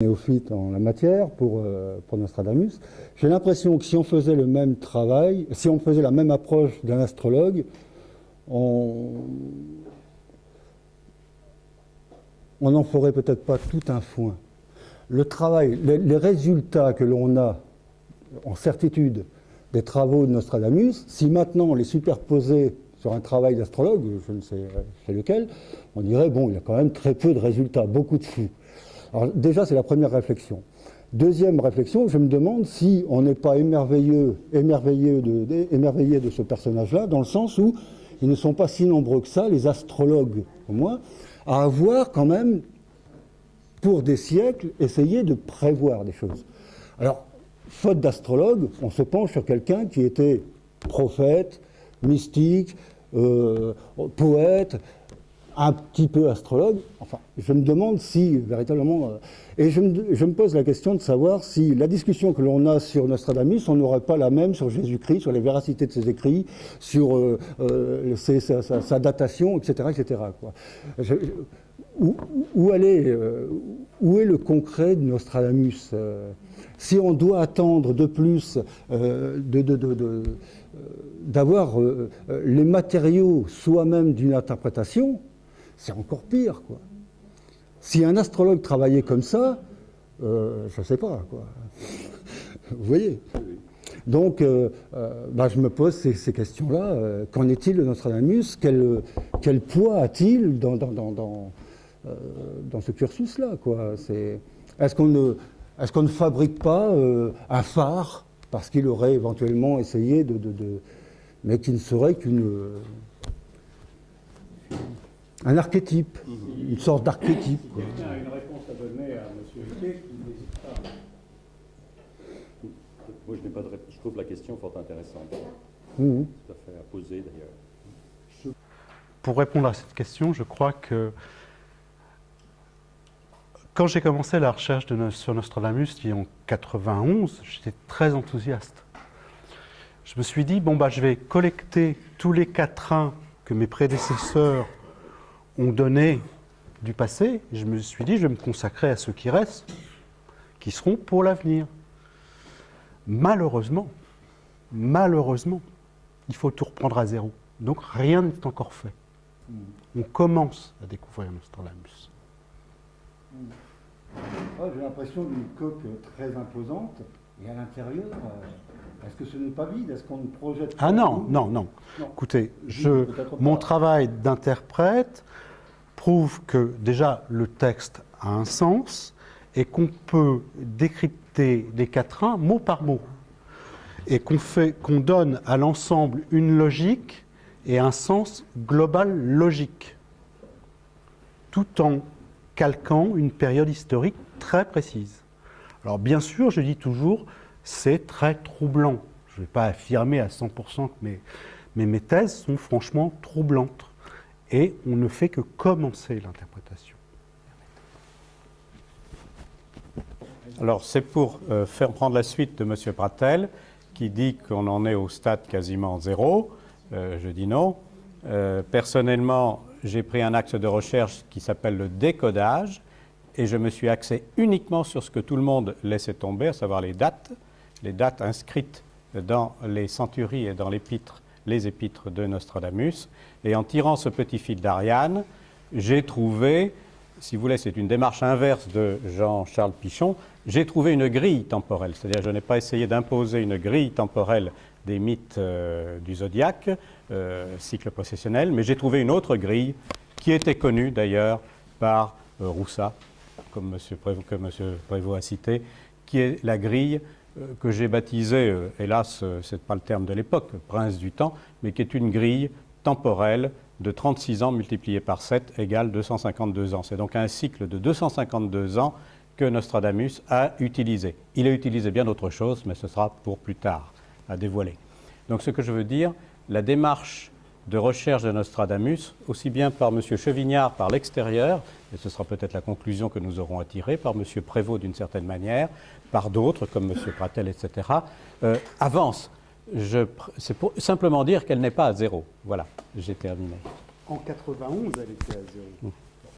néophyte en la matière pour Nostradamus. J'ai l'impression que si on faisait le même travail, si on faisait la même approche d'un astrologue, on n'en ferait peut-être pas tout un foin. Le travail, les résultats que l'on a en certitude des travaux de Nostradamus, si maintenant on les superposait sur un travail d'astrologue, je ne sais lequel, on dirait, bon, il y a quand même très peu de résultats, beaucoup de flou. Alors déjà, c'est la première réflexion. Deuxième réflexion, je me demande si on n'est pas émerveillé de ce personnage-là, dans le sens où ils ne sont pas si nombreux que ça, les astrologues au moins, à avoir quand même, pour des siècles, essayé de prévoir des choses. Alors, faute d'astrologue, on se penche sur quelqu'un qui était prophète, mystique, poète, un petit peu astrologue. Enfin, je me demande si, véritablement... et je me pose la question de savoir si la discussion que l'on a sur Nostradamus, on n'aurait pas la même sur Jésus-Christ, sur les véracités de ses écrits, sur sa datation, etc. etc. quoi. Où est le concret de Nostradamus si on doit attendre de plus d'avoir les matériaux soi-même d'une interprétation, c'est encore pire, quoi. Si un astrologue travaillait comme ça, je ne sais pas, quoi. Vous voyez. Donc, je me pose ces questions-là. Qu'en est-il de Nostradamus? Quel poids a-t-il dans ce cursus-là, quoi? Est-ce qu'on ne fabrique pas un phare parce qu'il aurait éventuellement essayé mais qui ne serait un archétype, une sorte d'archétype. Quelqu'un a une réponse à donner à M. Riquet qui n'hésite pas. Moi, je trouve la question fort intéressante. Tout à fait à poser, d'ailleurs. Pour répondre à cette question, je crois que quand j'ai commencé la recherche sur Nostradamus, en 91, j'étais très enthousiaste. Je me suis dit, je vais collecter tous les quatrains que mes prédécesseurs ont donnés du passé. Je me suis dit, je vais me consacrer à ceux qui restent, qui seront pour l'avenir. Malheureusement, il faut tout reprendre à zéro. Donc rien n'est encore fait. On commence à découvrir Nostradamus. J'ai l'impression d'une coque très imposante, et à l'intérieur, est-ce que ce n'est pas vide? Est-ce qu'on ne projette pas? Ah non. Écoutez, mon travail d'interprète prouve que déjà le texte a un sens et qu'on peut décrypter les quatrains mot par mot et qu'on donne à l'ensemble une logique et un sens global logique, tout en calquant une période historique très précise. Alors bien sûr, je dis toujours, c'est très troublant. Je ne vais pas affirmer à 100% que mes thèses sont franchement troublantes. Et on ne fait que commencer l'interprétation. Alors, c'est pour faire prendre la suite de M. Pratel, qui dit qu'on en est au stade quasiment zéro. Je dis non. Personnellement, j'ai pris un axe de recherche qui s'appelle le décodage, et je me suis axé uniquement sur ce que tout le monde laissait tomber, à savoir les dates inscrites dans les centuries et dans les épîtres de Nostradamus. Et en tirant ce petit fil d'Ariane, j'ai trouvé, si vous voulez, c'est une démarche inverse de Jean-Charles Pichon, j'ai trouvé une grille temporelle. C'est-à-dire, je n'ai pas essayé d'imposer une grille temporelle des mythes du zodiaque, cycle processionnel, mais j'ai trouvé une autre grille qui était connue d'ailleurs par Roussat, que M. Prévost a cité, qui est la grille que j'ai baptisée, hélas, ce n'est pas le terme de l'époque, prince du temps, mais qui est une grille temporelle de 36 ans multiplié par 7 égale 252 ans. C'est donc un cycle de 252 ans que Nostradamus a utilisé. Il a utilisé bien d'autres choses, mais ce sera pour plus tard à dévoiler. Donc ce que je veux dire, la démarche de recherche de Nostradamus, aussi bien par M. Chevignard par l'extérieur, et ce sera peut-être la conclusion que nous aurons à tirer, par M. Prévost d'une certaine manière, par d'autres comme M. Pratel, etc., avance. C'est pour simplement dire qu'elle n'est pas à zéro. Voilà, j'ai terminé. En 91, elle était à zéro.